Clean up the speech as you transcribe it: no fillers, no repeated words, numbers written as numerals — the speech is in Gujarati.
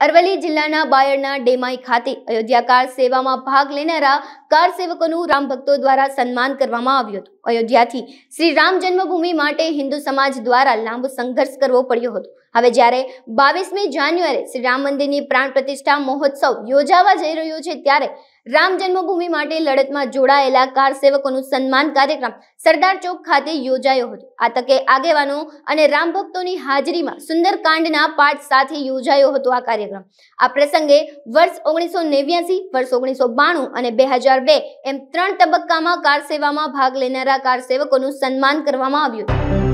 અરવલ્લી જિલ્લાના બાયડના ડેમાઈ ખાતે અયોધ્યા કાર સેવામાં ભાગ લેનારા કાર સેવકોનું રામ ભક્તો દ્વારા સન્માન કરવામાં આવ્યું હતું. અયોધ્યાથી શ્રી રામ જન્મભૂમિ માટે હિન્દુ સમાજ દ્વારા લાંબો સંઘર્ષ કરવો પડ્યો હતો. હવે જ્યારે 22મી જાન્યુઆરીએ શ્રી રામ મંદિરની પ્રાણ પ્રતિષ્ઠા મહોત્સવ યોજાવા જઈ રહ્યો છે, ત્યારે રામ જન્મભૂમિ માટે લડતમાં જોડાયેલા કાર સેવકોનું સન્માન કાર્યક્રમ સરદાર ચોક ખાતે યોજાયો હતો. આ તકે આગેવાનો અને રામ ભક્તોની હાજરીમાં સુંદરકાંડના પાઠ સાથે યોજાયો હતો આ કાર્યક્રમ. આ પ્રસંગે વર્ષ 1989, વર્ષ 1992 અને 2002 એમ 3 તબક્કામાં કાર સેવામાં ભાગ લેનારા કાર સેવકોનું સન્માન કરવામાં આવ્યું હતું.